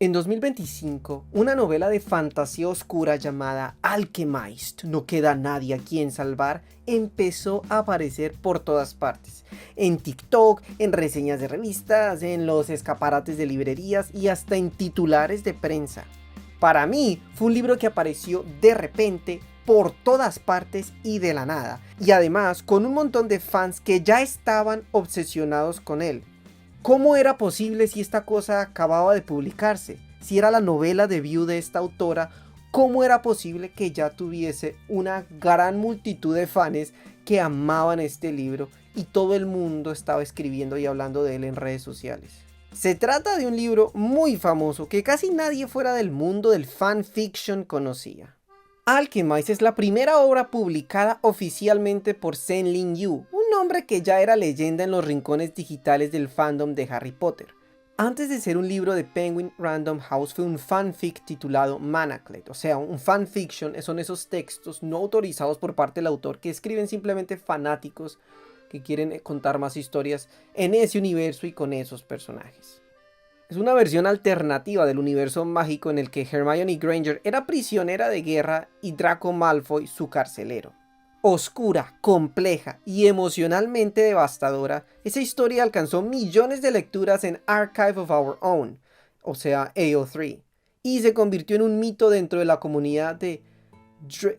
En 2025, una novela de fantasía oscura llamada Alchemist, No queda nadie a quien salvar, empezó a aparecer por todas partes. En TikTok, en reseñas de revistas, en los escaparates de librerías y hasta en titulares de prensa. Para mí, fue un libro que apareció de repente, por todas partes y de la nada. Y además, con un montón de fans que ya estaban obsesionados con él. ¿Cómo era posible si esta cosa acababa de publicarse? Si era la novela debut de esta autora, ¿cómo era posible que ya tuviese una gran multitud de fans que amaban este libro y todo el mundo estaba escribiendo y hablando de él en redes sociales? Se trata de un libro muy famoso que casi nadie fuera del mundo del fanfiction conocía. Alchemist es la primera obra publicada oficialmente por Sen Lin Yu, un hombre que ya era leyenda en los rincones digitales del fandom de Harry Potter. Antes de ser un libro de Penguin Random House, fue un fanfic titulado Manaclet, o sea, un fanfiction son esos textos no autorizados por parte del autor que escriben simplemente fanáticos que quieren contar más historias en ese universo y con esos personajes. Es una versión alternativa del universo mágico en el que Hermione Granger era prisionera de guerra y Draco Malfoy su carcelero. Oscura, compleja y emocionalmente devastadora, esa historia alcanzó millones de lecturas en Archive of Our Own, o sea AO3, y se convirtió en un mito dentro de la comunidad de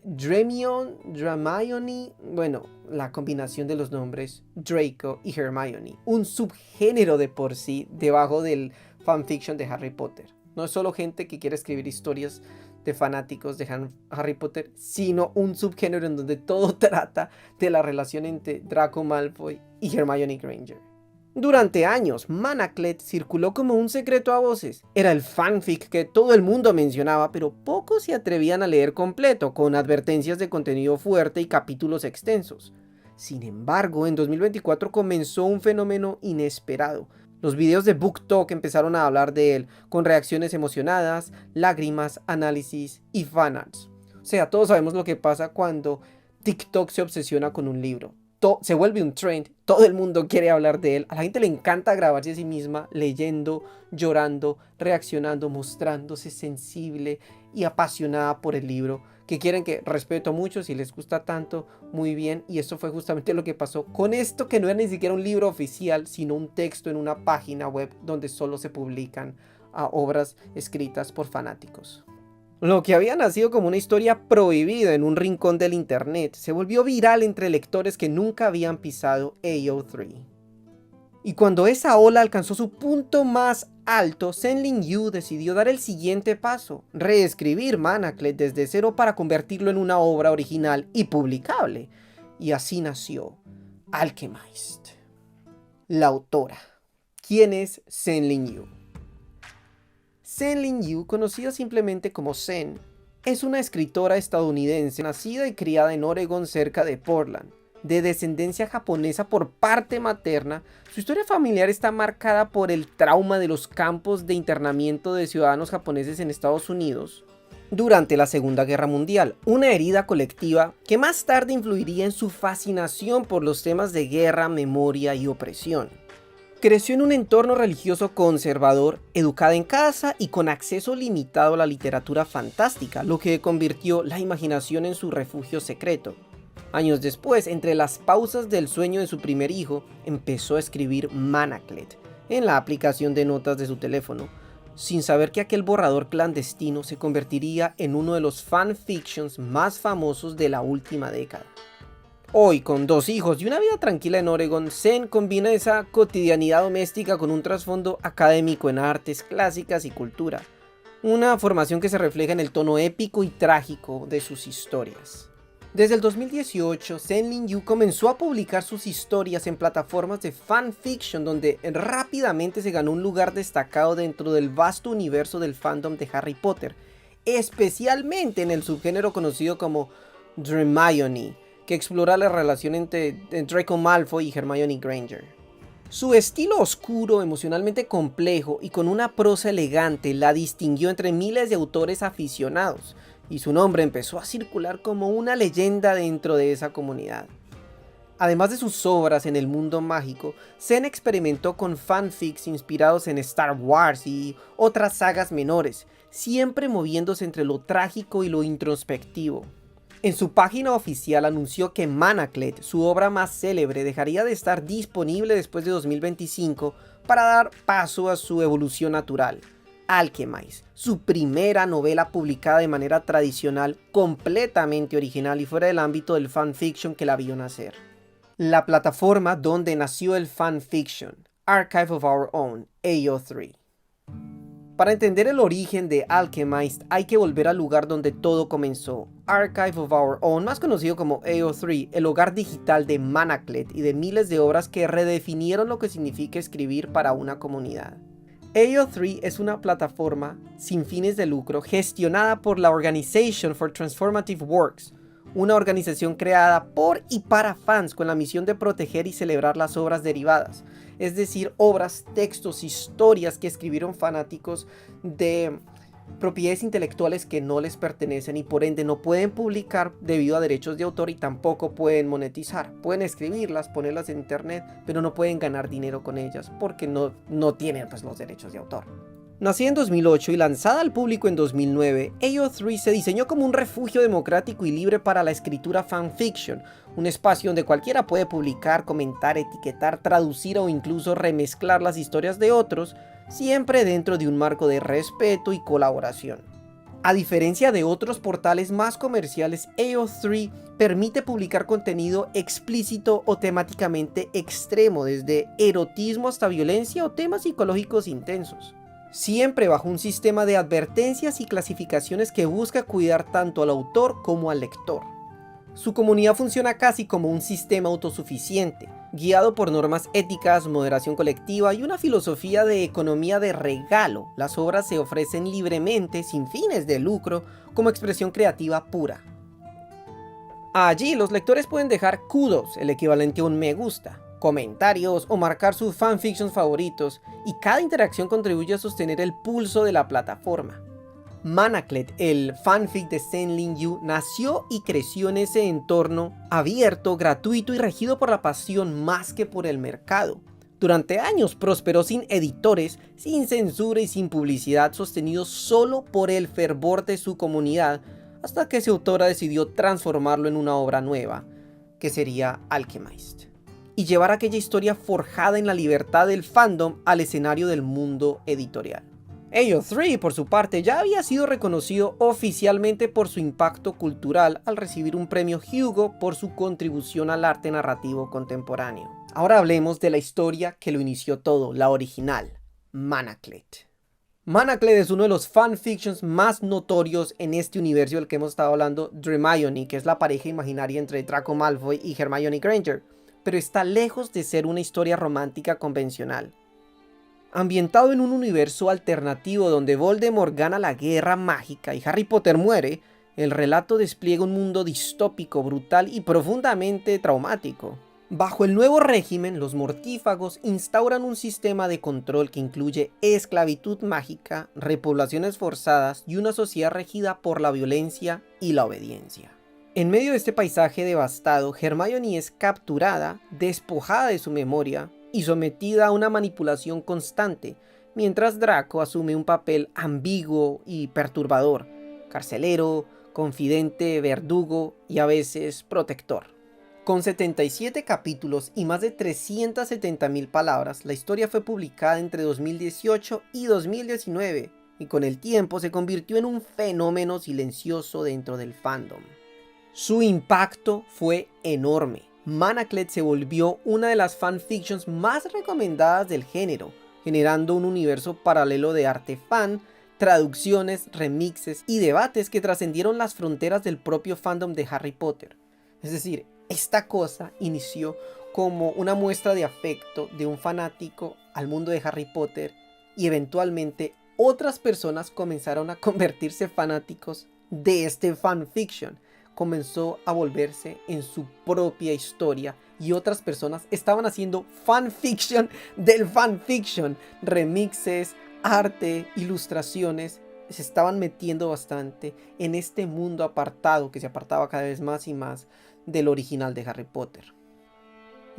Dramione, bueno, la combinación de los nombres Draco y Hermione, un subgénero de por sí debajo del fanfiction de Harry Potter. No es solo gente que quiere escribir historias de fanáticos de Harry Potter, sino un subgénero en donde todo trata de la relación entre Draco Malfoy y Hermione Granger. Durante años, Manaclet circuló como un secreto a voces. Era el fanfic que todo el mundo mencionaba, pero pocos se atrevían a leer completo, con advertencias de contenido fuerte y capítulos extensos. Sin embargo, en 2024 comenzó un fenómeno inesperado. Los videos de BookTok empezaron a hablar de él, con reacciones emocionadas, lágrimas, análisis y fanarts. O sea, todos sabemos lo que pasa cuando TikTok se obsesiona con un libro. Se vuelve un trend, todo el mundo quiere hablar de él, a la gente le encanta grabarse a sí misma leyendo, llorando, reaccionando, mostrándose sensible y apasionada por el libro, que quieren que respeto mucho, si les gusta tanto, muy bien, y eso fue justamente lo que pasó con esto, que no era ni siquiera un libro oficial, sino un texto en una página web donde solo se publican obras escritas por fanáticos. Lo que había nacido como una historia prohibida en un rincón del internet se volvió viral entre lectores que nunca habían pisado AO3. Y cuando esa ola alcanzó su punto más alto, Sen Lin Yu decidió dar el siguiente paso, reescribir Manaclet desde cero para convertirlo en una obra original y publicable. Y así nació Alchemist. La autora. ¿Quién es Sen Lin Yu? Sen Lin Yu, conocida simplemente como Sen, es una escritora estadounidense nacida y criada en Oregon cerca de Portland. De descendencia japonesa por parte materna, su historia familiar está marcada por el trauma de los campos de internamiento de ciudadanos japoneses en Estados Unidos durante la Segunda Guerra Mundial, una herida colectiva que más tarde influiría en su fascinación por los temas de guerra, memoria y opresión. Creció en un entorno religioso conservador, educada en casa y con acceso limitado a la literatura fantástica, lo que convirtió la imaginación en su refugio secreto. Años después, entre las pausas del sueño de su primer hijo, empezó a escribir Manaclet en la aplicación de notas de su teléfono, sin saber que aquel borrador clandestino se convertiría en uno de los fanfictions más famosos de la última década. Hoy, con 2 hijos y una vida tranquila en Oregon, Sen combina esa cotidianidad doméstica con un trasfondo académico en artes clásicas y cultura, una formación que se refleja en el tono épico y trágico de sus historias. Desde el 2018, Sen Lin Yu comenzó a publicar sus historias en plataformas de fanfiction donde rápidamente se ganó un lugar destacado dentro del vasto universo del fandom de Harry Potter, especialmente en el subgénero conocido como Dramione, que explora la relación entre Draco Malfoy y Hermione Granger. Su estilo oscuro, emocionalmente complejo y con una prosa elegante la distinguió entre miles de autores aficionados, y su nombre empezó a circular como una leyenda dentro de esa comunidad. Además de sus obras en el mundo mágico, Zen experimentó con fanfics inspirados en Star Wars y otras sagas menores, siempre moviéndose entre lo trágico y lo introspectivo. En su página oficial anunció que Manaclet, su obra más célebre, dejaría de estar disponible después de 2025 para dar paso a su evolución natural. Alchemist, su primera novela publicada de manera tradicional, completamente original y fuera del ámbito del fanfiction que la vio nacer. La plataforma donde nació el fanfiction, Archive of Our Own, AO3. Para entender el origen de Alchemist hay que volver al lugar donde todo comenzó, Archive of Our Own, más conocido como AO3, el hogar digital de Manaclet y de miles de obras que redefinieron lo que significa escribir para una comunidad. AO3 es una plataforma sin fines de lucro gestionada por la Organization for Transformative Works, una organización creada por y para fans con la misión de proteger y celebrar las obras derivadas, es decir, obras, textos, historias que escribieron fanáticos de propiedades intelectuales que no les pertenecen y por ende no pueden publicar debido a derechos de autor y tampoco pueden monetizar. Pueden escribirlas, ponerlas en internet, pero no pueden ganar dinero con ellas porque no tienen pues, los derechos de autor. Nacida en 2008 y lanzada al público en 2009, AO3 se diseñó como un refugio democrático y libre para la escritura fanfiction, un espacio donde cualquiera puede publicar, comentar, etiquetar, traducir o incluso remezclar las historias de otros, siempre dentro de un marco de respeto y colaboración. A diferencia de otros portales más comerciales, AO3 permite publicar contenido explícito o temáticamente extremo, desde erotismo hasta violencia o temas psicológicos intensos. Siempre bajo un sistema de advertencias y clasificaciones que busca cuidar tanto al autor como al lector. Su comunidad funciona casi como un sistema autosuficiente, guiado por normas éticas, moderación colectiva y una filosofía de economía de regalo. Las obras se ofrecen libremente, sin fines de lucro, como expresión creativa pura. Allí los lectores pueden dejar kudos, el equivalente a un me gusta, comentarios o marcar sus fanfictions favoritos, y cada interacción contribuye a sostener el pulso de la plataforma. Manaclet, el fanfic de Zen Lin Yu, nació y creció en ese entorno abierto, gratuito y regido por la pasión más que por el mercado. Durante años prosperó sin editores, sin censura y sin publicidad, sostenido solo por el fervor de su comunidad, hasta que su autora decidió transformarlo en una obra nueva, que sería Alchemist, y llevar aquella historia forjada en la libertad del fandom al escenario del mundo editorial. AO3, por su parte, ya había sido reconocido oficialmente por su impacto cultural al recibir un premio Hugo por su contribución al arte narrativo contemporáneo. Ahora hablemos de la historia que lo inició todo, la original, Manaclet. Manaclet es uno de los fanfictions más notorios en este universo del que hemos estado hablando, Hermione, que es la pareja imaginaria entre Draco Malfoy y Hermione Granger, pero está lejos de ser una historia romántica convencional. Ambientado en un universo alternativo donde Voldemort gana la guerra mágica y Harry Potter muere, el relato despliega un mundo distópico, brutal y profundamente traumático. Bajo el nuevo régimen, los mortífagos instauran un sistema de control que incluye esclavitud mágica, repoblaciones forzadas y una sociedad regida por la violencia y la obediencia. En medio de este paisaje devastado, Hermione es capturada, despojada de su memoria y sometida a una manipulación constante, mientras Draco asume un papel ambiguo y perturbador, carcelero, confidente, verdugo y a veces protector. Con 77 capítulos y más de 370.000 palabras, la historia fue publicada entre 2018 y 2019, y con el tiempo se convirtió en un fenómeno silencioso dentro del fandom. Su impacto fue enorme. Manaclet se volvió una de las fanfictions más recomendadas del género, generando un universo paralelo de arte fan, traducciones, remixes y debates que trascendieron las fronteras del propio fandom de Harry Potter. Es decir, esta cosa inició como una muestra de afecto de un fanático al mundo de Harry Potter y eventualmente otras personas comenzaron a convertirse fanáticos de este fanfiction. Comenzó a volverse en su propia historia y otras personas estaban haciendo fanfiction del fanfiction, remixes, arte, ilustraciones. Se estaban metiendo bastante en este mundo apartado que se apartaba cada vez más y más del original de Harry Potter.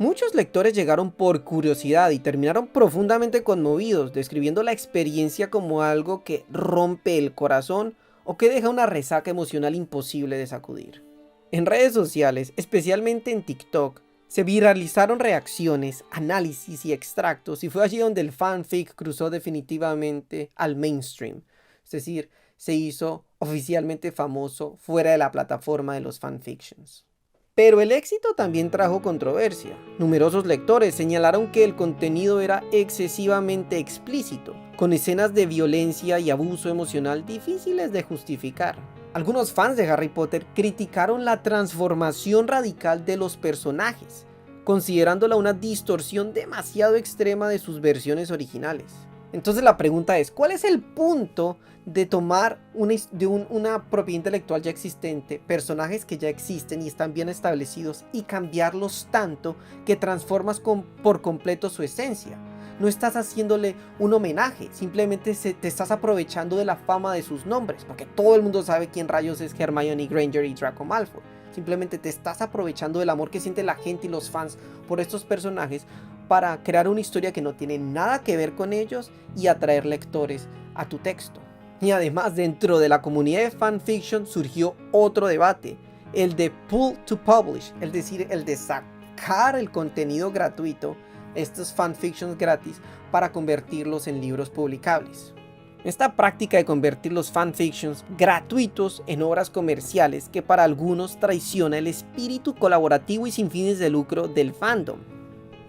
Muchos lectores llegaron por curiosidad y terminaron profundamente conmovidos, describiendo la experiencia como algo que rompe el corazón o que deja una resaca emocional imposible de sacudir. En redes sociales, especialmente en TikTok, se viralizaron reacciones, análisis y extractos, y fue allí donde el fanfic cruzó definitivamente al mainstream, es decir, se hizo oficialmente famoso fuera de la plataforma de los fanfictions. Pero el éxito también trajo controversia. Numerosos lectores señalaron que el contenido era excesivamente explícito, con escenas de violencia y abuso emocional difíciles de justificar. Algunos fans de Harry Potter criticaron la transformación radical de los personajes, considerándola una distorsión demasiado extrema de sus versiones originales. Entonces la pregunta es, ¿cuál es el punto de tomar una propiedad intelectual ya existente, personajes que ya existen y están bien establecidos, y cambiarlos tanto que transformas por completo su esencia? No estás haciéndole un homenaje, simplemente te estás aprovechando de la fama de sus nombres, porque todo el mundo sabe quién rayos es Hermione Granger y Draco Malfoy. Simplemente te estás aprovechando del amor que siente la gente y los fans por estos personajes para crear una historia que no tiene nada que ver con ellos y atraer lectores a tu texto. Y además, dentro de la comunidad de fanfiction surgió otro debate, el de pull to publish, es decir, el de sacar el contenido gratuito, estos fanfictions gratis, para convertirlos en libros publicables. Esta práctica de convertir los fanfictions gratuitos en obras comerciales, que para algunos traiciona el espíritu colaborativo y sin fines de lucro del fandom.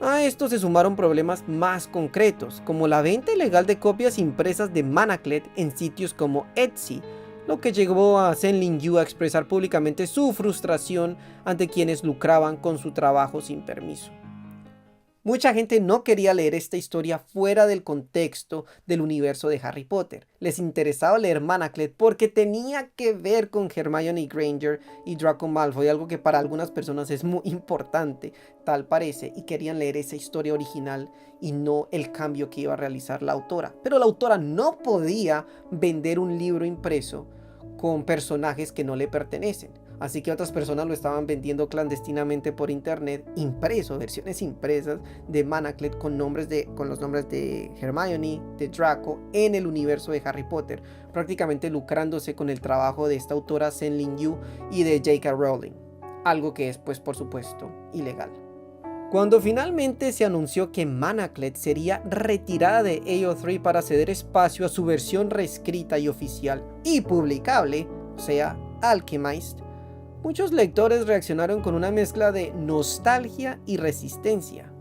A esto se sumaron problemas más concretos, como la venta ilegal de copias impresas de Manaclet en sitios como Etsy, lo que llevó a Zenlin Yu a expresar públicamente su frustración ante quienes lucraban con su trabajo sin permiso. Mucha gente no quería leer esta historia fuera del contexto del universo de Harry Potter. Les interesaba leer Manaclet porque tenía que ver con Hermione Granger y Draco Malfoy, algo que para algunas personas es muy importante, tal parece, y querían leer esa historia original y no el cambio que iba a realizar la autora. Pero la autora no podía vender un libro impreso con personajes que no le pertenecen. Así que otras personas lo estaban vendiendo clandestinamente por internet, impreso, versiones impresas de Manaclet con los nombres de Hermione, de Draco, en el universo de Harry Potter, prácticamente lucrándose con el trabajo de esta autora Zenlin Yu y de J.K. Rowling, algo que es, pues, por supuesto, ilegal. Cuando finalmente se anunció que Manaclet sería retirada de AO3 para ceder espacio a su versión reescrita y oficial y publicable, o sea, Alchemist, muchos lectores reaccionaron con una mezcla de nostalgia y resistencia.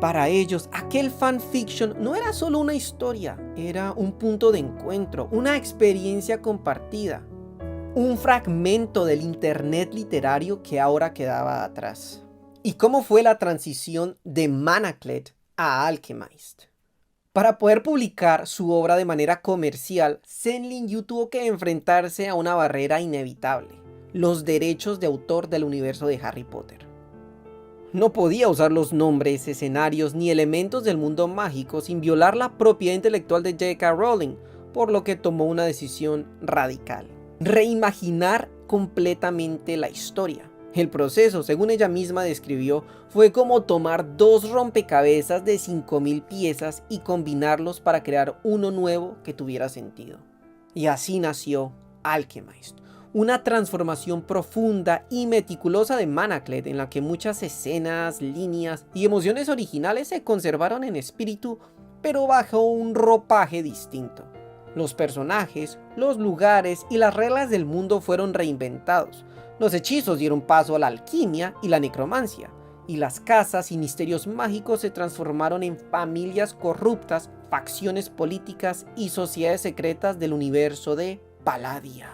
Para ellos, aquel fanfiction no era solo una historia, era un punto de encuentro, una experiencia compartida, un fragmento del internet literario que ahora quedaba atrás. ¿Y cómo fue la transición de Manaclet a Alchemist? Para poder publicar su obra de manera comercial, Zenlin Yu tuvo que enfrentarse a una barrera inevitable: los derechos de autor del universo de Harry Potter. No podía usar los nombres, escenarios ni elementos del mundo mágico sin violar la propiedad intelectual de J.K. Rowling, por lo que tomó una decisión radical: reimaginar completamente la historia. El proceso, según ella misma describió, fue como tomar dos rompecabezas de 5000 piezas y combinarlos para crear uno nuevo que tuviera sentido. Y así nació Alchemist, una transformación profunda y meticulosa de Manaclet, en la que muchas escenas, líneas y emociones originales se conservaron en espíritu, pero bajo un ropaje distinto. Los personajes, los lugares y las reglas del mundo fueron reinventados. Los hechizos dieron paso a la alquimia y la necromancia, y las casas y misterios mágicos se transformaron en familias corruptas, facciones políticas y sociedades secretas del universo de Palladia.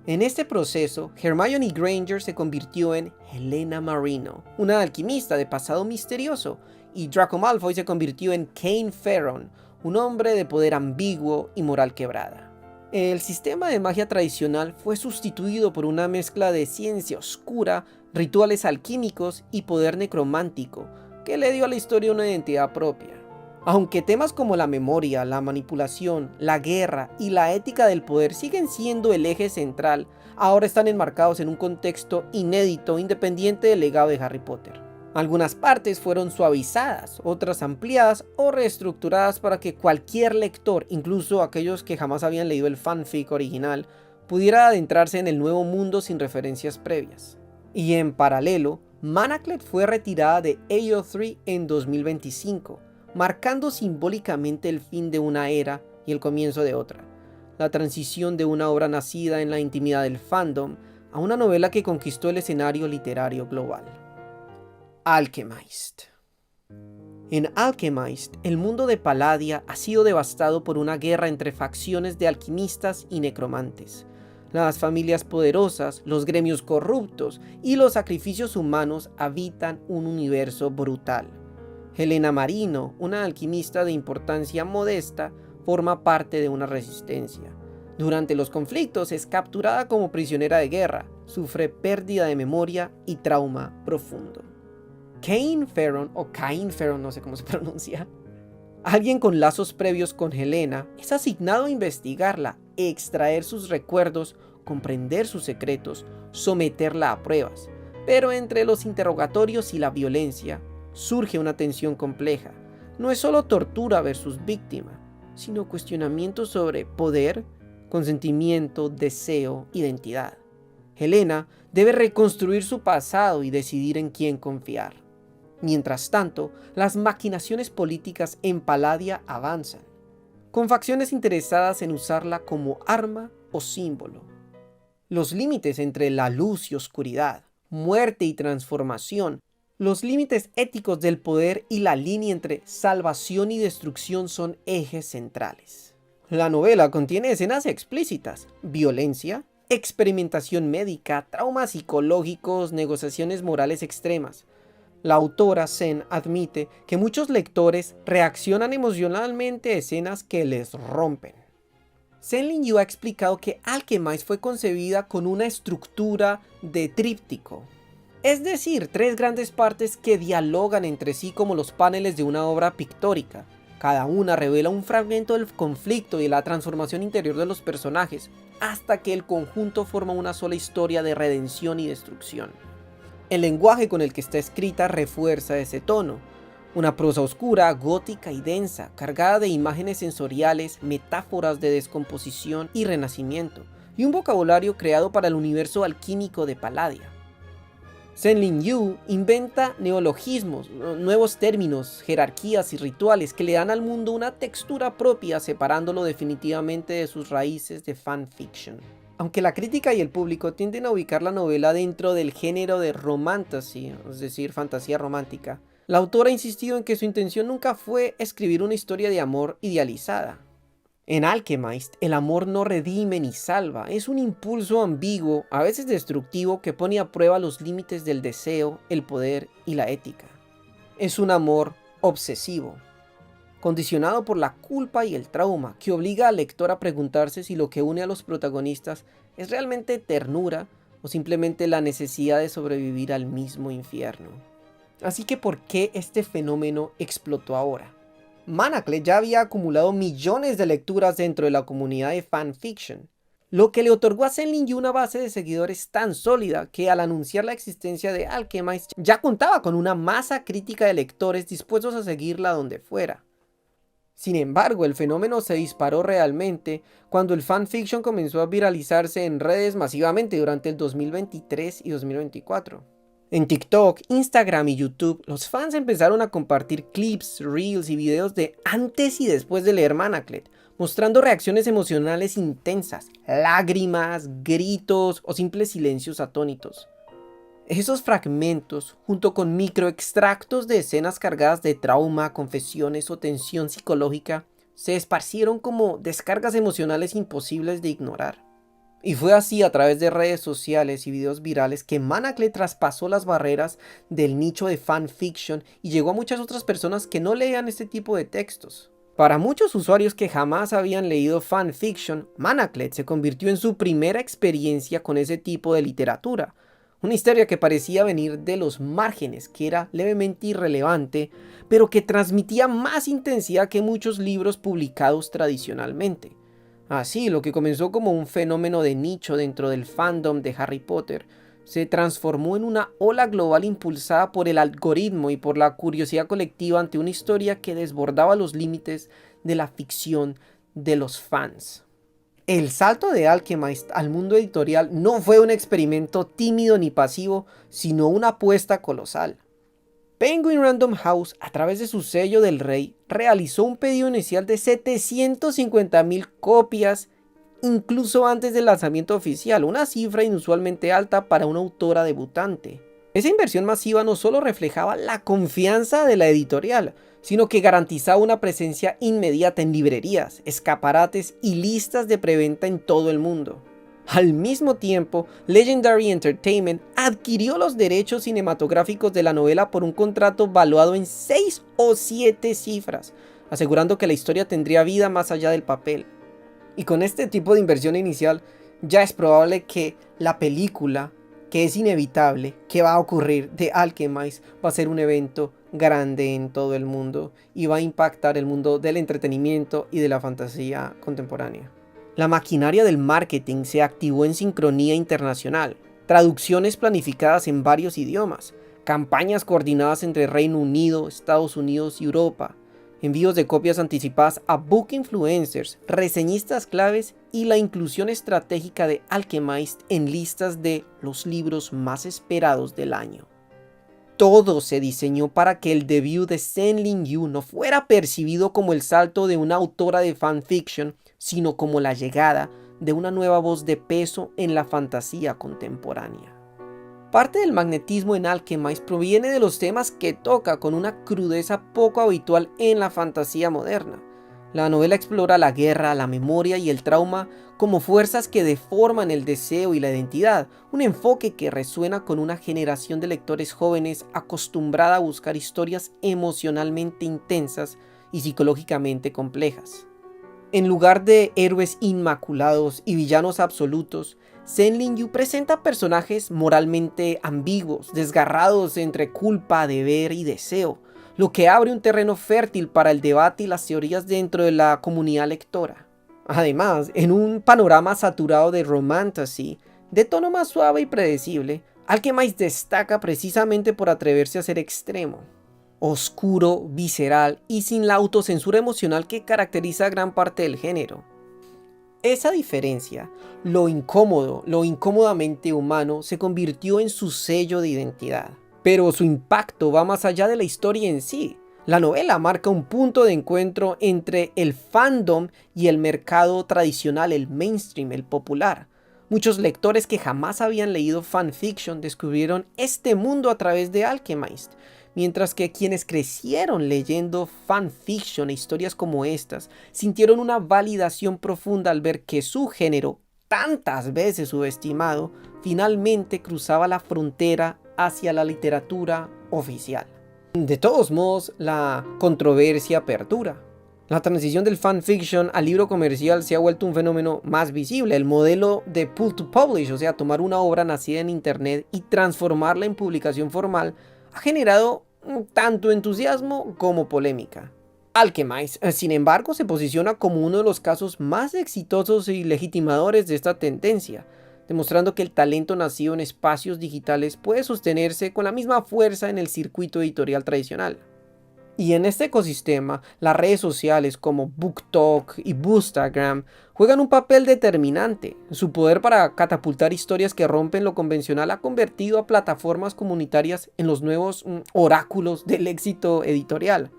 En este proceso, Hermione Granger se convirtió en Helena Marino, una alquimista de pasado misterioso, y Draco Malfoy se convirtió en Kane Ferron, un hombre de poder ambiguo y moral quebrada. El sistema de magia tradicional fue sustituido por una mezcla de ciencia oscura, rituales alquímicos y poder necromántico, que le dio a la historia una identidad propia. Aunque temas como la memoria, la manipulación, la guerra y la ética del poder siguen siendo el eje central, ahora están enmarcados en un contexto inédito, independiente del legado de Harry Potter. Algunas partes fueron suavizadas, otras ampliadas o reestructuradas para que cualquier lector, incluso aquellos que jamás habían leído el fanfic original, pudiera adentrarse en el nuevo mundo sin referencias previas. Y en paralelo, Manaclet fue retirada de AO3 en 2025, marcando simbólicamente el fin de una era y el comienzo de otra. La transición de una obra nacida en la intimidad del fandom a una novela que conquistó el escenario literario global. Alchemist. En Alchemist, el mundo de Palladia ha sido devastado por una guerra entre facciones de alquimistas y necromantes. Las familias poderosas, los gremios corruptos y los sacrificios humanos habitan un universo brutal. Helena Marino, una alquimista de importancia modesta, forma parte de una resistencia. Durante los conflictos es capturada como prisionera de guerra, sufre pérdida de memoria y trauma profundo. Cain Ferron, o Cain Ferron, no sé cómo se pronuncia, alguien con lazos previos con Helena, es asignado a investigarla, extraer sus recuerdos, comprender sus secretos, someterla a pruebas. Pero entre los interrogatorios y la violencia, surge una tensión compleja. No es solo tortura versus víctima, sino cuestionamientos sobre poder, consentimiento, deseo, identidad. Helena debe reconstruir su pasado y decidir en quién confiar. Mientras tanto, las maquinaciones políticas en Palladia avanzan, con facciones interesadas en usarla como arma o símbolo. Los límites entre la luz y oscuridad, muerte y transformación, los límites éticos del poder y la línea entre salvación y destrucción son ejes centrales. La novela contiene escenas explícitas, violencia, experimentación médica, traumas psicológicos, negociaciones morales extremas. La autora Sen admite que muchos lectores reaccionan emocionalmente a escenas que les rompen. Sen Lin Yu ha explicado que Alchemist fue concebida con una estructura de tríptico, es decir, 3 grandes partes que dialogan entre sí como los paneles de una obra pictórica. Cada una revela un fragmento del conflicto y de la transformación interior de los personajes, hasta que el conjunto forma una sola historia de redención y destrucción. El lenguaje con el que está escrita refuerza ese tono. Una prosa oscura, gótica y densa, cargada de imágenes sensoriales, metáforas de descomposición y renacimiento, y un vocabulario creado para el universo alquímico de Palladia. Sen Lin Yu inventa neologismos, nuevos términos, jerarquías y rituales que le dan al mundo una textura propia, separándolo definitivamente de sus raíces de fanfiction. Aunque la crítica y el público tienden a ubicar la novela dentro del género de romantasy, es decir, fantasía romántica, la autora ha insistido en que su intención nunca fue escribir una historia de amor idealizada. En Alchemist, el amor no redime ni salva, es un impulso ambiguo, a veces destructivo, que pone a prueba los límites del deseo, el poder y la ética. Es un amor obsesivo, condicionado por la culpa y el trauma, que obliga al lector a preguntarse si lo que une a los protagonistas es realmente ternura o simplemente la necesidad de sobrevivir al mismo infierno. Así que, ¿por qué este fenómeno explotó ahora? Manaclet ya había acumulado millones de lecturas dentro de la comunidad de fanfiction, lo que le otorgó a Sen Lin Yu una base de seguidores tan sólida que al anunciar la existencia de Alchemist ya contaba con una masa crítica de lectores dispuestos a seguirla donde fuera. Sin embargo, el fenómeno se disparó realmente cuando el fanfiction comenzó a viralizarse en redes masivamente durante el 2023 y 2024. En TikTok, Instagram y YouTube, los fans empezaron a compartir clips, reels y videos de antes y después de leer Manaclet, mostrando reacciones emocionales intensas, lágrimas, gritos o simples silencios atónitos. Esos fragmentos, junto con microextractos de escenas cargadas de trauma, confesiones o tensión psicológica, se esparcieron como descargas emocionales imposibles de ignorar. Y fue así, a través de redes sociales y videos virales, que Manaclet traspasó las barreras del nicho de fanfiction y llegó a muchas otras personas que no leían este tipo de textos. Para muchos usuarios que jamás habían leído fanfiction, Manaclet se convirtió en su primera experiencia con ese tipo de literatura. Una historia que parecía venir de los márgenes, que era levemente irrelevante, pero que transmitía más intensidad que muchos libros publicados tradicionalmente. Así, lo que comenzó como un fenómeno de nicho dentro del fandom de Harry Potter, se transformó en una ola global impulsada por el algoritmo y por la curiosidad colectiva ante una historia que desbordaba los límites de la ficción de los fans. El salto de Alchemist al mundo editorial no fue un experimento tímido ni pasivo, sino una apuesta colosal. Penguin Random House, a través de su sello del rey, realizó un pedido inicial de 750,000 copias incluso antes del lanzamiento oficial, una cifra inusualmente alta para una autora debutante. Esa inversión masiva no solo reflejaba la confianza de la editorial, sino que garantizaba una presencia inmediata en librerías, escaparates y listas de preventa en todo el mundo. Al mismo tiempo, Legendary Entertainment adquirió los derechos cinematográficos de la novela por un contrato valuado en 6 o 7 cifras, asegurando que la historia tendría vida más allá del papel. Y con este tipo de inversión inicial, ya es probable que la película, que es inevitable, que va a ocurrir de Alchemist, va a ser un evento grande en todo el mundo y va a impactar el mundo del entretenimiento y de la fantasía contemporánea. La maquinaria del marketing se activó en sincronía internacional, traducciones planificadas en varios idiomas, campañas coordinadas entre Reino Unido, Estados Unidos y Europa, envíos de copias anticipadas a book influencers, reseñistas claves y la inclusión estratégica de Alchemist en listas de los libros más esperados del año. Todo se diseñó para que el debut de Senlin Yu no fuera percibido como el salto de una autora de fanfiction, sino como la llegada de una nueva voz de peso en la fantasía contemporánea. Parte del magnetismo en Alchemist proviene de los temas que toca con una crudeza poco habitual en la fantasía moderna. La novela explora la guerra, la memoria y el trauma como fuerzas que deforman el deseo y la identidad, un enfoque que resuena con una generación de lectores jóvenes acostumbrada a buscar historias emocionalmente intensas y psicológicamente complejas. En lugar de héroes inmaculados y villanos absolutos, Senlin Yu presenta personajes moralmente ambiguos, desgarrados entre culpa, deber y deseo, lo que abre un terreno fértil para el debate y las teorías dentro de la comunidad lectora. Además, en un panorama saturado de romantasy, de tono más suave y predecible, Alchemist destaca precisamente por atreverse a ser extremo, oscuro, visceral y sin la autocensura emocional que caracteriza a gran parte del género. Esa diferencia, lo incómodo, lo incómodamente humano, se convirtió en su sello de identidad. Pero su impacto va más allá de la historia en sí. La novela marca un punto de encuentro entre el fandom y el mercado tradicional, el mainstream, el popular. Muchos lectores que jamás habían leído fanfiction descubrieron este mundo a través de Alchemist, mientras que quienes crecieron leyendo fanfiction e historias como estas sintieron una validación profunda al ver que su género, tantas veces subestimado, finalmente cruzaba la frontera hacia la literatura oficial. De todos modos, la controversia perdura. La transición del fanfiction al libro comercial se ha vuelto un fenómeno más visible. El modelo de pull to publish, o sea, tomar una obra nacida en internet y transformarla en publicación formal, ha generado tanto entusiasmo como polémica. Alchemist, sin embargo, se posiciona como uno de los casos más exitosos y legitimadores de esta tendencia, demostrando que el talento nacido en espacios digitales puede sostenerse con la misma fuerza en el circuito editorial tradicional. Y en este ecosistema, las redes sociales como BookTok y Boostagram juegan un papel determinante. Su poder para catapultar historias que rompen lo convencional ha convertido a plataformas comunitarias en los nuevos oráculos del éxito editorial.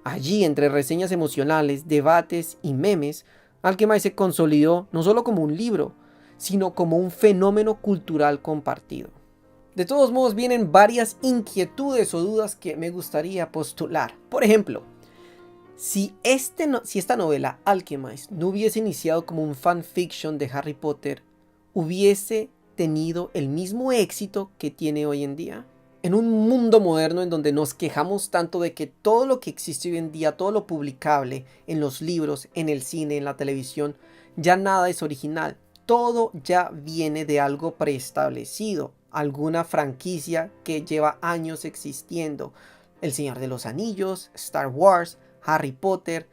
Allí, entre reseñas emocionales, debates y memes, Alchemist se consolidó no solo como un libro, sino como un fenómeno cultural compartido. De todos modos, vienen varias inquietudes o dudas que me gustaría postular. Por ejemplo, si esta novela, Alchemist, no hubiese iniciado como un fanfiction de Harry Potter, ¿hubiese tenido el mismo éxito que tiene hoy en día? En un mundo moderno en donde nos quejamos tanto de que todo lo que existe hoy en día, todo lo publicable en los libros, en el cine, en la televisión, ya nada es original. Todo ya viene de algo preestablecido, alguna franquicia que lleva años existiendo. El Señor de los Anillos, Star Wars, Harry Potter,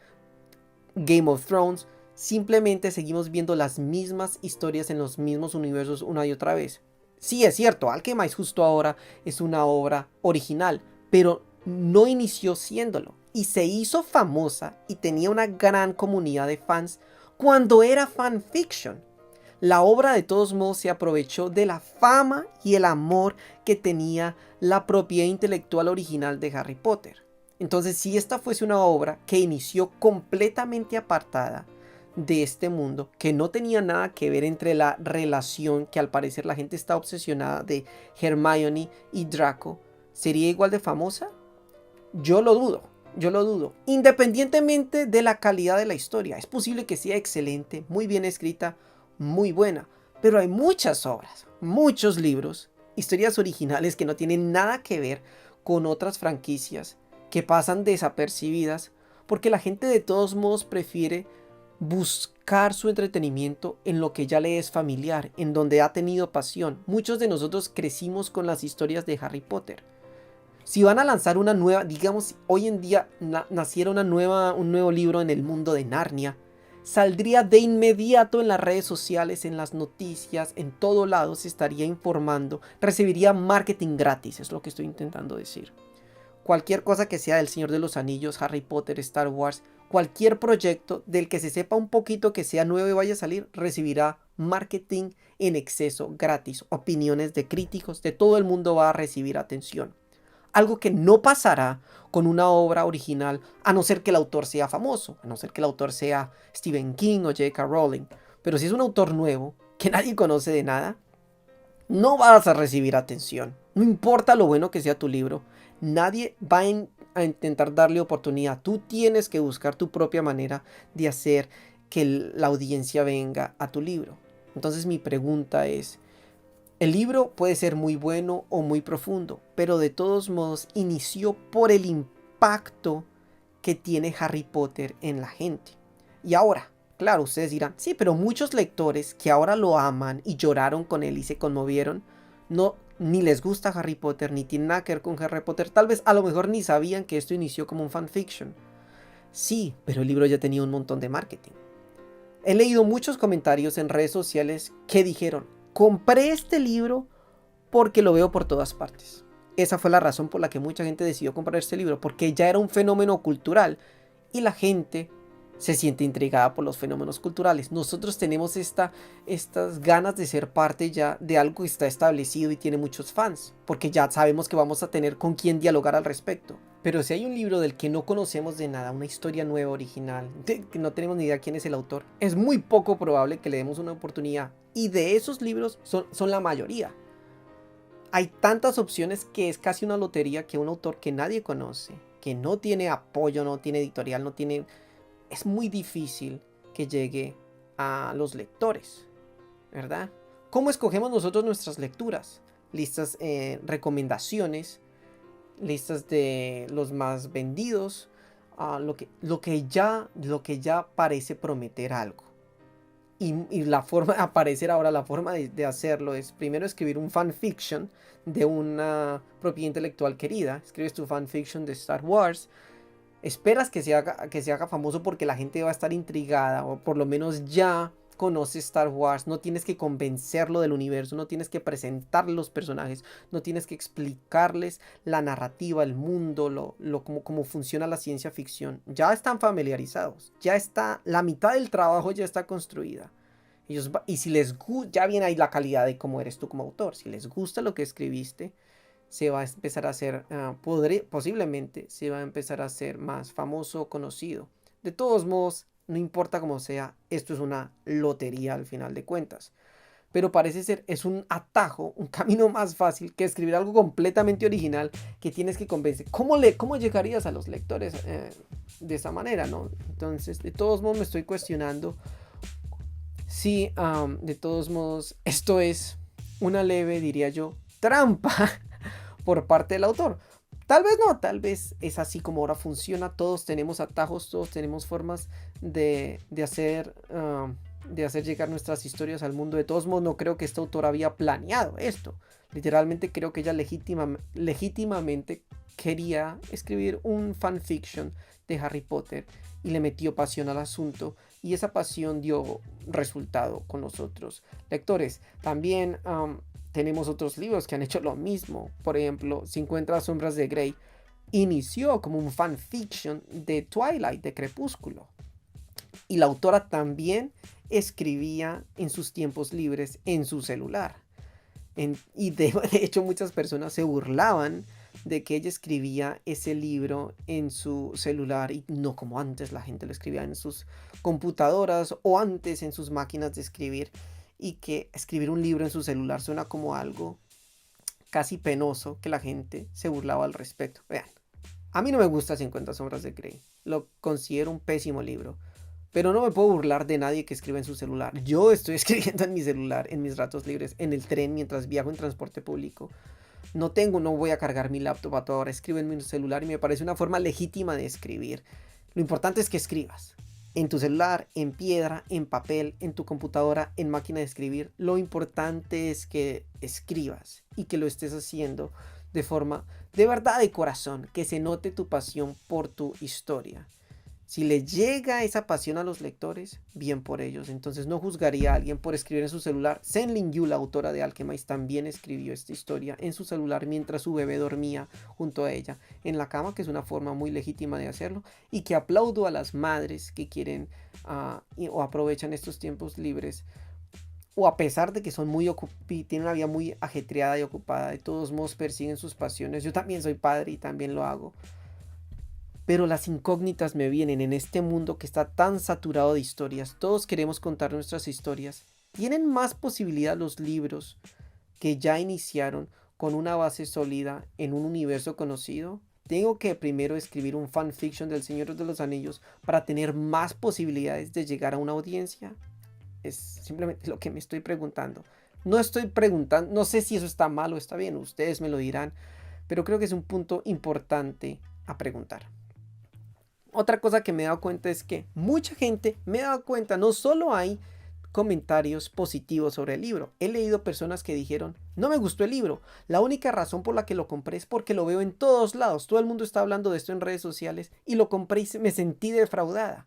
Game of Thrones. Simplemente seguimos viendo las mismas historias en los mismos universos una y otra vez. Sí, es cierto, Alchemist justo ahora es una obra original, pero no inició siéndolo. Y se hizo famosa y tenía una gran comunidad de fans cuando era fanfiction. La obra de todos modos se aprovechó de la fama y el amor que tenía la propiedad intelectual original de Harry Potter. Entonces, si esta fuese una obra que inició completamente apartada de este mundo, que no tenía nada que ver entre la relación que al parecer la gente está obsesionada de Hermione y Draco, ¿sería igual de famosa? Yo lo dudo. Yo lo dudo. Independientemente de la calidad de la historia, es posible que sea excelente, muy bien escrita, muy buena. Pero hay muchas obras, muchos libros, historias originales que no tienen nada que ver con otras franquicias, que pasan desapercibidas, porque la gente de todos modos prefiere buscar su entretenimiento en lo que ya le es familiar, en donde ha tenido pasión. Muchos de nosotros crecimos con las historias de Harry Potter. Si van a lanzar una nueva, digamos, hoy en día naciera un nuevo libro en el mundo de Narnia, saldría de inmediato en las redes sociales, en las noticias, en todo lado se estaría informando, recibiría marketing gratis, es lo que estoy intentando decir. Cualquier cosa que sea del Señor de los Anillos, Harry Potter, Star Wars, cualquier proyecto del que se sepa un poquito que sea nuevo y vaya a salir, recibirá marketing en exceso, gratis, opiniones de críticos, de todo el mundo va a recibir atención. Algo que no pasará con una obra original, a no ser que el autor sea famoso, a no ser que el autor sea Stephen King o J.K. Rowling. Pero si es un autor nuevo, que nadie conoce de nada, no vas a recibir atención. No importa lo bueno que sea tu libro, nadie va a intentar darle oportunidad. Tú tienes que buscar tu propia manera de hacer que la audiencia venga a tu libro. Entonces mi pregunta es, el libro puede ser muy bueno o muy profundo, pero de todos modos inició por el impacto que tiene Harry Potter en la gente. Y ahora, claro, ustedes dirán, sí, pero muchos lectores que ahora lo aman y lloraron con él y se conmovieron, no, ni les gusta Harry Potter, ni tienen nada que ver con Harry Potter, tal vez a lo mejor ni sabían que esto inició como un fanfiction. Sí, pero el libro ya tenía un montón de marketing. He leído muchos comentarios en redes sociales que dijeron, compré este libro porque lo veo por todas partes. Esa fue la razón por la que mucha gente decidió comprar este libro, porque ya era un fenómeno cultural y la gente se siente intrigada por los fenómenos culturales. Nosotros tenemos estas ganas de ser parte ya de algo que está establecido y tiene muchos fans, porque ya sabemos que vamos a tener con quién dialogar al respecto. Pero si hay un libro del que no conocemos de nada, una historia nueva, original, que no tenemos ni idea quién es el autor, es muy poco probable que le demos una oportunidad. Y de esos libros son la mayoría. Hay tantas opciones que es casi una lotería que un autor que nadie conoce, que no tiene apoyo, no tiene editorial, no tiene... Es muy difícil que llegue a los lectores, ¿verdad? ¿Cómo escogemos nosotros nuestras lecturas? Listas, recomendaciones, listas de los más vendidos, lo que ya parece prometer algo. Y la forma de aparecer ahora, la forma de hacerlo es primero escribir un fanfiction de una propiedad intelectual querida. Escribes tu fanfiction de Star Wars. Esperas que se haga famoso porque la gente va a estar intrigada o por lo menos ya conoce Star Wars. No tienes que convencerlo del universo, no tienes que presentarle los personajes, no tienes que explicarles la narrativa, el mundo, cómo funciona la ciencia ficción. Ya están familiarizados, ya está, la mitad del trabajo ya está construida. Y si les gusta, ya viene ahí la calidad de cómo eres tú como autor. Si les gusta lo que escribiste, se va a empezar a hacer, posiblemente se va a empezar a hacer más famoso, conocido. De todos modos, no importa cómo sea, esto es una lotería al final de cuentas. Pero parece ser, es un atajo, un camino más fácil que escribir algo completamente original que tienes que convencer. ¿Cómo llegarías a los lectores de esa manera, no? Entonces, de todos modos me estoy cuestionando si, de todos modos, esto es una leve, diría yo, trampa por parte del autor. Tal vez no, tal vez es así como ahora funciona. Todos tenemos atajos, todos tenemos formas de hacer llegar nuestras historias al mundo. De todos modos, no creo que este autor había planeado esto. Literalmente creo que ella legítimamente quería escribir un fanfiction de Harry Potter y le metió pasión al asunto y esa pasión dio resultado con los otros lectores. También tenemos otros libros que han hecho lo mismo. Por ejemplo, 50 sombras de Grey inició como un fanfiction de Twilight, de Crepúsculo. Y la autora también escribía en sus tiempos libres en su celular. Y de hecho muchas personas se burlaban de que ella escribía ese libro en su celular y no como antes la gente lo escribía en sus computadoras o antes en sus máquinas de escribir, y que escribir un libro en su celular suena como algo casi penoso, que la gente se burlaba al respecto. Vean, a mí no me gusta 50 sombras de Grey, lo considero un pésimo libro, pero no me puedo burlar de nadie que escriba en su celular. Yo estoy escribiendo en mi celular, en mis ratos libres, en el tren, mientras viajo en transporte público. No voy a cargar mi laptop a toda hora, escribo en mi celular y me parece una forma legítima de escribir. Lo importante es que escribas. En tu celular, en piedra, en papel, en tu computadora, en máquina de escribir. Lo importante es que escribas y que lo estés haciendo de forma de verdad, de corazón, que se note tu pasión por tu historia. Si le llega esa pasión a los lectores, bien por ellos. Entonces no juzgaría a alguien por escribir en su celular. Sen-Lin Yu, la autora de Alchemist, también escribió esta historia en su celular mientras su bebé dormía junto a ella en la cama, que es una forma muy legítima de hacerlo, y que aplaudo a las madres que quieren o aprovechan estos tiempos libres, o a pesar de que son tienen una vida muy ajetreada y ocupada, de todos modos persiguen sus pasiones. Yo también soy padre y también lo hago. Pero las incógnitas me vienen en este mundo que está tan saturado de historias. Todos queremos contar nuestras historias. ¿Tienen más posibilidad los libros que ya iniciaron con una base sólida en un universo conocido? ¿Tengo que primero escribir un fanfiction del Señor de los Anillos para tener más posibilidades de llegar a una audiencia? Es simplemente lo que me estoy preguntando. No estoy preguntando, no sé si eso está mal o está bien, ustedes me lo dirán, pero creo que es un punto importante a preguntar. Otra cosa que me he dado cuenta es que mucha gente me he dado cuenta, no solo hay comentarios positivos sobre el libro. He leído personas que dijeron, no me gustó el libro, la única razón por la que lo compré es porque lo veo en todos lados, todo el mundo está hablando de esto en redes sociales y lo compré y me sentí defraudada.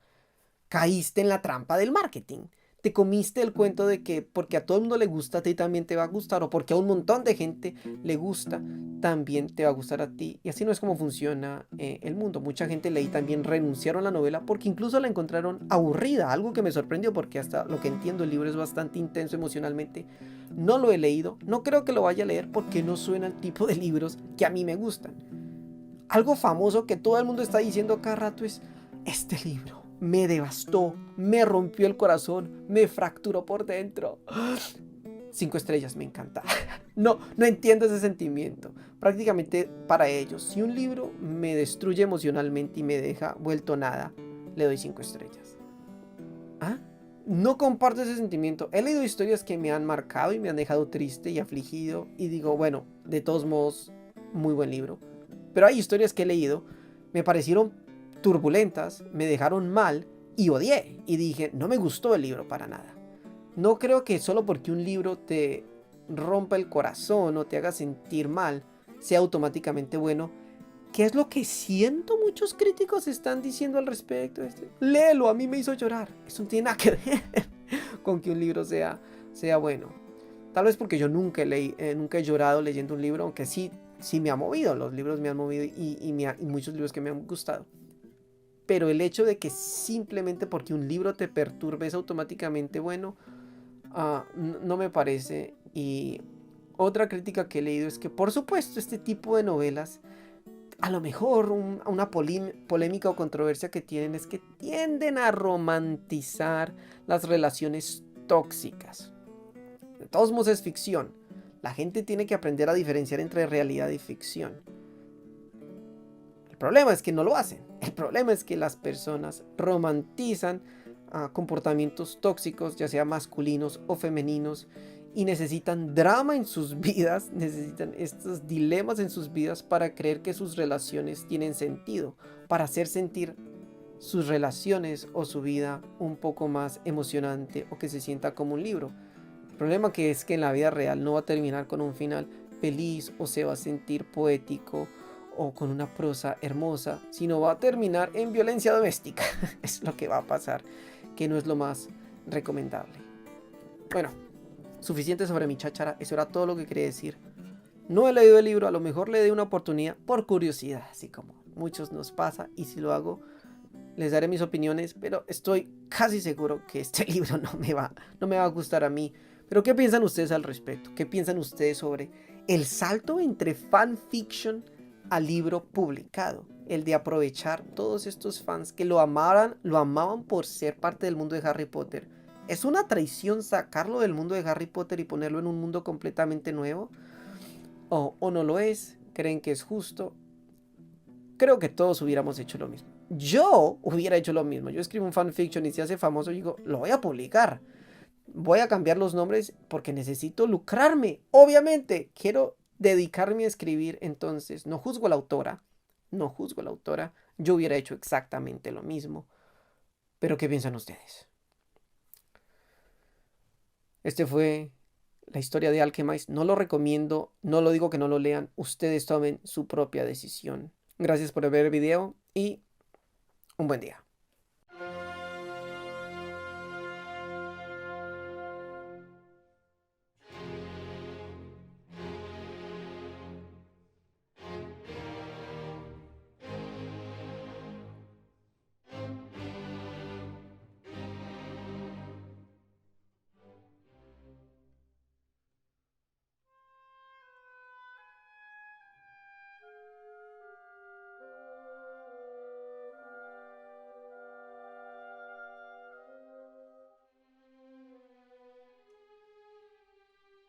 Caíste en la trampa del marketing. Te comiste el cuento de que porque a todo el mundo le gusta, a ti también te va a gustar, o porque a un montón de gente le gusta, también te va a gustar a ti. Y así no es como funciona el mundo. Mucha gente leí también renunciaron a la novela porque incluso la encontraron aburrida, algo que me sorprendió porque hasta lo que entiendo el libro es bastante intenso emocionalmente. No lo he leído, no creo que lo vaya a leer porque no suena el tipo de libros que a mí me gustan. Algo famoso que todo el mundo está diciendo cada rato es, este libro me devastó, me rompió el corazón, me fracturó por dentro. 5 estrellas, me encanta. No entiendo ese sentimiento. Prácticamente para ellos, si un libro me destruye emocionalmente y me deja vuelto nada, le doy 5 estrellas. ¿Ah? No comparto ese sentimiento. He leído historias que me han marcado y me han dejado triste y afligido y digo, bueno, de todos modos, muy buen libro. Pero hay historias que he leído, me parecieron turbulentas, me dejaron mal y odié. Y dije, no me gustó el libro para nada. No creo que solo porque un libro te rompa el corazón o te haga sentir mal, sea automáticamente bueno. ¿Qué es lo que siento? Muchos críticos están diciendo al respecto. Léelo, a mí me hizo llorar. Eso no tiene nada que ver con que un libro sea bueno. Tal vez porque yo nunca he llorado leyendo un libro, aunque sí me ha movido. Los libros me han movido y muchos libros que me han gustado. Pero el hecho de que simplemente porque un libro te perturbe es automáticamente bueno, no me parece. Y otra crítica que he leído es que, por supuesto, este tipo de novelas, a lo mejor una polémica o controversia que tienen es que tienden a romantizar las relaciones tóxicas. De todos modos es ficción. La gente tiene que aprender a diferenciar entre realidad y ficción. El problema es que no lo hacen. El problema es que las personas romantizan comportamientos tóxicos, ya sea masculinos o femeninos, y necesitan drama en sus vidas, necesitan estos dilemas en sus vidas para creer que sus relaciones tienen sentido, para hacer sentir sus relaciones o su vida un poco más emocionante o que se sienta como un libro. El problema que es que en la vida real no va a terminar con un final feliz o se va a sentir poético o con una prosa hermosa, sino va a terminar en violencia doméstica. Es lo que va a pasar. que no es lo más recomendable. Bueno, suficiente sobre mi cháchara, eso era todo lo que quería decir. No he leído el libro, a lo mejor le dé una oportunidad por curiosidad, así como muchos nos pasa, y si lo hago, les daré mis opiniones, pero estoy casi seguro que este libro no me va a gustar a mí. Pero ¿qué piensan ustedes al respecto? ¿Qué piensan ustedes sobre el salto entre fanfiction a libro publicado? El de aprovechar todos estos fans que lo amaban por ser parte del mundo de Harry Potter. ¿Es una traición sacarlo del mundo de Harry Potter y ponerlo en un mundo completamente nuevo? ¿O no lo es? ¿Creen que es justo? Creo que todos hubiéramos hecho lo mismo. Yo hubiera hecho lo mismo. Yo escribo un fanfiction y se hace famoso y digo, lo voy a publicar. Voy a cambiar los nombres porque necesito lucrarme. Obviamente, quiero dedicarme a escribir. Entonces, no juzgo a la autora. No juzgo a la autora. Yo hubiera hecho exactamente lo mismo. Pero, ¿qué piensan ustedes? Este fue la historia de Alchemist. No lo recomiendo. No lo digo que no lo lean. Ustedes tomen su propia decisión. Gracias por ver el video y un buen día.